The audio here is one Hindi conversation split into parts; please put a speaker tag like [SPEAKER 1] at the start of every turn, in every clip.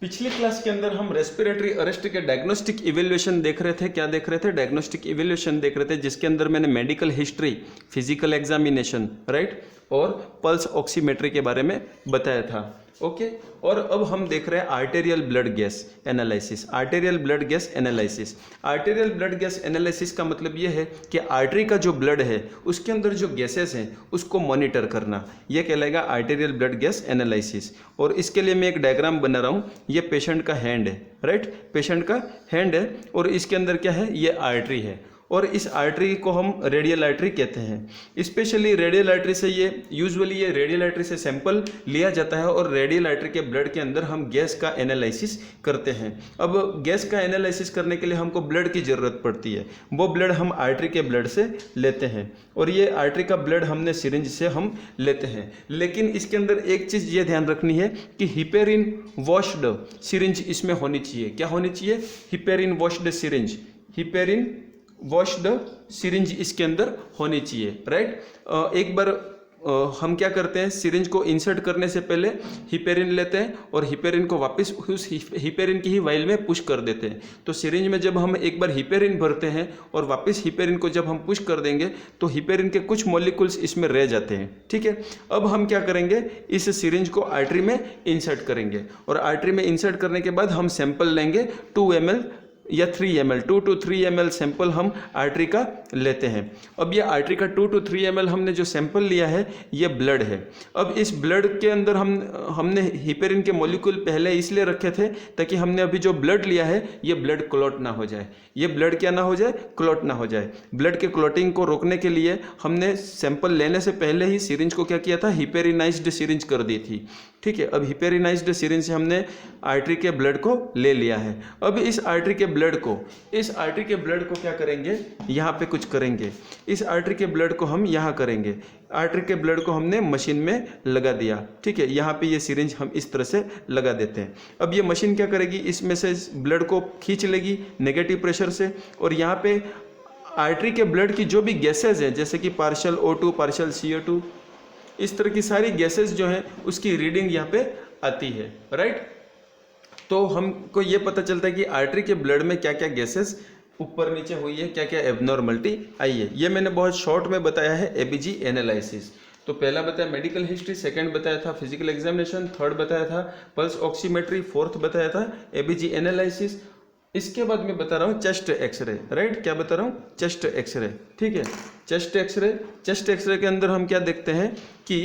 [SPEAKER 1] पिछली क्लास के अंदर हम रेस्पिरेटरी अरेस्ट के डायग्नोस्टिक इवैल्यूएशन देख रहे थे। क्या देख रहे थे? डायग्नोस्टिक इवैल्यूएशन देख रहे थे, जिसके अंदर मैंने medical history, physical examination, right, और पल्स ऑक्सीमेट्री के बारे में बताया था। ओके, और अब हम देख रहे हैं arterial blood gas analysis. Arterial blood gas analysis, arterial blood gas analysis का मतलब ये है कि आर्टरी का जो ब्लड है उसके अंदर जो गैसेस हैं उसको मॉनिटर करना, ये कहलाएगा आर्टेरियल ब्लड गैस एनालिसिस। और इसके लिए मैं एक डायग्राम बना रहा हूँ। ये पेशेंट का हैंड है, राइट, पेशेंट का हैंड है, और इसके अंदर क्या है? ये आर्टरी है, और इस आर्टरी को हम रेडियल आर्टरी कहते हैं। स्पेशली रेडियल आर्टरी से यूजुअली रेडियल आर्टरी से सैंपल लिया जाता है, और रेडियल आर्टरी के ब्लड के अंदर हम गैस का एनालिसिस करते हैं। अब गैस का एनालिसिस करने के लिए हमको ब्लड की ज़रूरत पड़ती है। वो ब्लड हम आर्टरी के ब्लड से लेते हैं, और ये आर्टरी का ब्लड हमने सिरिंज से हम लेते हैं। लेकिन इसके अंदर एक चीज़ ये ध्यान रखनी है कि हिपेरिन वॉश्ड सिरिंज इसमें होनी चाहिए। क्या होनी चाहिए? Heparin washed syringe, heparin washed syringe इसके अंदर होनी चाहिए, राइट। एक बार हम क्या करते हैं, सिरिंज को इंसर्ट करने से पहले हिपेरिन लेते हैं और हिपेरिन को वापस उस हिपेरिन की ही वाइल में पुश कर देते हैं। तो सिरिंज में जब हम एक बार हिपेरिन भरते हैं और वापस हिपेरिन को जब हम पुश कर देंगे तो हिपेरिन के कुछ मॉलिक्यूल्स इसमें रह जाते हैं, ठीक है। अब हम क्या करेंगे, इस सिरिंज को आर्टरी में इंसर्ट करेंगे, और आर्टरी में इंसर्ट करने के बाद हम सैंपल लेंगे 2 ml या 3 ml, 2 to 3 ml सैंपल हम आर्टरी का लेते हैं। अब ये आर्टरी का 2 to 3 ml हमने जो सैंपल लिया है ये ब्लड है। अब इस ब्लड के अंदर हमने हिपेरिन के मॉलिक्यूल पहले इसलिए रखे थे ताकि हमने अभी जो ब्लड लिया है ये ब्लड क्लॉट ना हो जाए, ये ब्लड क्या ना हो जाए? क्लॉट ना हो जाए। ब्लड के क्लॉटिंग को रोकने के लिए हमने सैंपल लेने से पहले ही सिरिंज को क्या किया था? हिपेरिनाइज्ड सिरिंज कर दी थी, ठीक है। अब हिपेरिनाइज्ड सिरिंज से हमने आर्टरी के ब्लड को ले लिया है। अब इस आर्टरी के ब्लड को क्या करेंगे? यहाँ पे कुछ करेंगे। इस आर्टरी के ब्लड को हम यहाँ करेंगे। आर्टरी के ब्लड को हमने मशीन में लगा दिया, ठीक है। यहाँ पे ये सिरिंज हम इस तरह से लगा देते हैं। अब ये मशीन क्या करेगी? इसमें से ब्लड को खींच लेगी नेगेटिव प्रेशर से, और यहाँ पे आर्टरी के ब्लड की जो भी गैसेज हैं, जैसे कि पार्शियल O2, पार्शियल CO2, इस तरह की सारी गैसेस जो हैं उसकी रीडिंग यहाँ पे आती है, राइट। तो हमको ये पता चलता है कि आर्टरी के ब्लड में क्या क्या गैसेस ऊपर नीचे हुई है, क्या क्या एबनॉर्मलिटी आई है। ये मैंने बहुत शॉर्ट में बताया है एबीजी एनालिसिस। तो पहला बताया मेडिकल हिस्ट्री, सेकंड बताया था फिजिकल एग्जामिनेशन, थर्ड बताया था पल्स ऑक्सीमेट्री, फोर्थ बताया था एबीजी एनालिसिस। इसके बाद मैं बता रहा हूँ चेस्ट एक्सरे, राइट। क्या बता रहा हूँ? चेस्ट एक्सरे, ठीक है। चेस्ट एक्सरे के अंदर हम क्या देखते हैं कि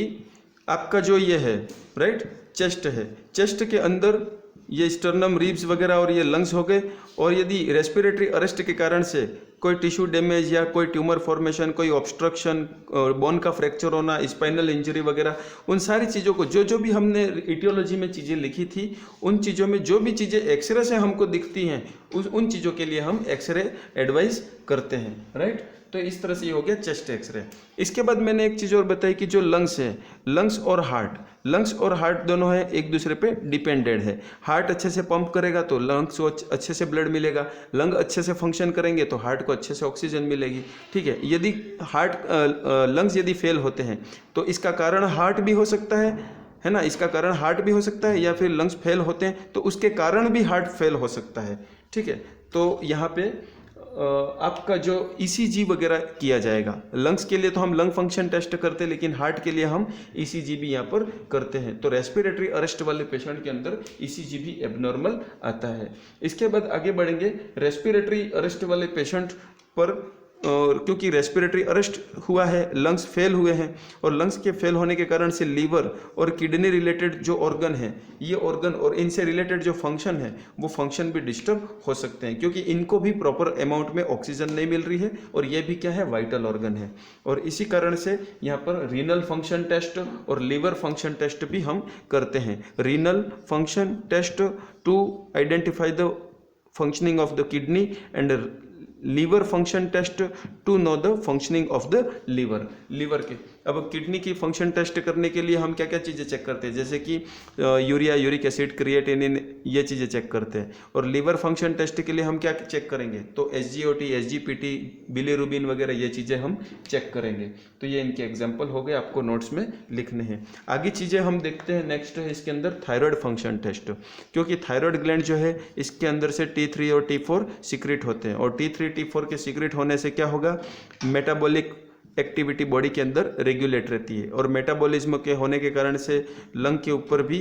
[SPEAKER 1] आपका जो ये है, राइट, चेस्ट है, चेस्ट के अंदर ये स्टर्नम, रिब्स वगैरह और ये लंग्स हो गए। और यदि रेस्पिरेटरी अरेस्ट के कारण से कोई टिश्यू डैमेज या कोई ट्यूमर फॉर्मेशन, कोई ऑब्स्ट्रक्शन, बोन का फ्रैक्चर होना, स्पाइनल इंजरी वगैरह, उन सारी चीज़ों को जो भी हमने इटियोलॉजी में चीज़ें लिखी थी, उन चीज़ों में जो भी चीज़ें एक्सरे से हमको दिखती हैं उन चीज़ों के लिए हम एक्सरे एडवाइस करते हैं, राइट। तो इस तरह से ये हो गया चेस्ट एक्सरे। इसके बाद मैंने एक चीज़ और बताई कि जो लंग्स है, लंग्स और हार्ट दोनों है एक दूसरे पे डिपेंडेंट है। हार्ट अच्छे से पंप करेगा तो लंग्स को अच्छे से ब्लड मिलेगा, लंग अच्छे से फंक्शन करेंगे तो हार्ट को अच्छे से ऑक्सीजन मिलेगी, ठीक है। यदि लंग्स यदि फेल होते हैं तो इसका कारण हार्ट भी हो सकता है ना, इसका कारण हार्ट भी हो सकता है, या फिर लंग्स फेल होते हैं तो उसके कारण भी हार्ट फेल हो सकता है, ठीक है। तो यहाँ पे आपका जो ECG वगैरह किया जाएगा। लंग्स के लिए तो हम लंग फंक्शन टेस्ट करते हैं, लेकिन हार्ट के लिए हम ECG भी यहाँ पर करते हैं। तो रेस्पिरेटरी अरेस्ट वाले पेशेंट के अंदर ECG भी एबनॉर्मल आता है। इसके बाद आगे बढ़ेंगे। रेस्पिरेटरी अरेस्ट वाले पेशेंट पर क्योंकि रेस्पिरेटरी अरेस्ट हुआ है, लंग्स फेल हुए हैं, और लंग्स के फेल होने के कारण से लीवर और किडनी रिलेटेड जो ऑर्गन है, ये ऑर्गन और इनसे रिलेटेड जो फंक्शन है वो फंक्शन भी डिस्टर्ब हो सकते हैं, क्योंकि इनको भी प्रॉपर अमाउंट में ऑक्सीजन नहीं मिल रही है, और ये भी क्या है? वाइटल ऑर्गन है। और इसी कारण से यहाँ पर रीनल फंक्शन टेस्ट और लीवर फंक्शन टेस्ट भी हम करते हैं। Renal function test to identify the functioning of the kidney and liver function test to know the functioning of the liver के अब किडनी की फंक्शन टेस्ट करने के लिए हम क्या क्या चीज़ें चेक करते हैं, जैसे कि यूरिया, यूरिक एसिड, क्रिएटिनिन, ये चीज़ें चेक करते हैं। और लीवर फंक्शन टेस्ट के लिए हम क्या चेक करेंगे, तो SGOT, SGPT, बिलीरुबिन वगैरह ये चीज़ें हम चेक करेंगे। तो ये इनके एग्जाम्पल हो गए, आपको नोट्स में लिखने हैं। आगे चीज़ें हम देखते हैं, नेक्स्ट है इसके अंदर थायराइड फंक्शन टेस्ट, क्योंकि थायराइड ग्लैंड जो है इसके अंदर से T3 और T4 सीक्रेट होते हैं, और T3 T4 के सीक्रेट होने से क्या होगा, मेटाबॉलिक एक्टिविटी बॉडी के अंदर रेगुलेट रहती है, और मेटाबॉलिज्म के होने के कारण से लंग के ऊपर भी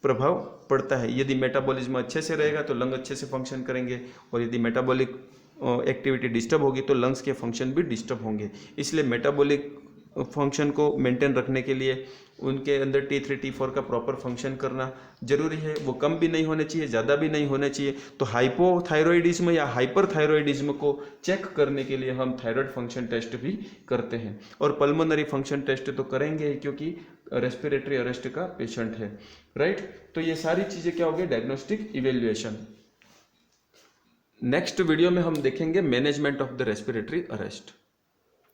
[SPEAKER 1] प्रभाव पड़ता है। यदि मेटाबॉलिज्म अच्छे से रहेगा तो लंग अच्छे से फंक्शन करेंगे, और यदि मेटाबॉलिक एक्टिविटी डिस्टर्ब होगी तो लंग्स के फंक्शन भी डिस्टर्ब होंगे। इसलिए मेटाबॉलिक फंक्शन को मेंटेन रखने के लिए उनके अंदर T3 T4 का प्रॉपर फंक्शन करना जरूरी है। वो कम भी नहीं होने चाहिए, ज़्यादा भी नहीं होने चाहिए। तो हाइपोथायरॉयडिज्म या हाइपरथायरॉयडिज्म को चेक करने के लिए हम थायराइड फंक्शन टेस्ट भी करते हैं, और पल्मोनरी फंक्शन टेस्ट तो करेंगे ही, क्योंकि रेस्पिरेटरी अरेस्ट का पेशेंट है, राइट। तो ये सारी चीज़ें क्या हो गई, डायग्नोस्टिक इवेल्युएशन। नेक्स्ट वीडियो में हम देखेंगे management of the respiratory arrest.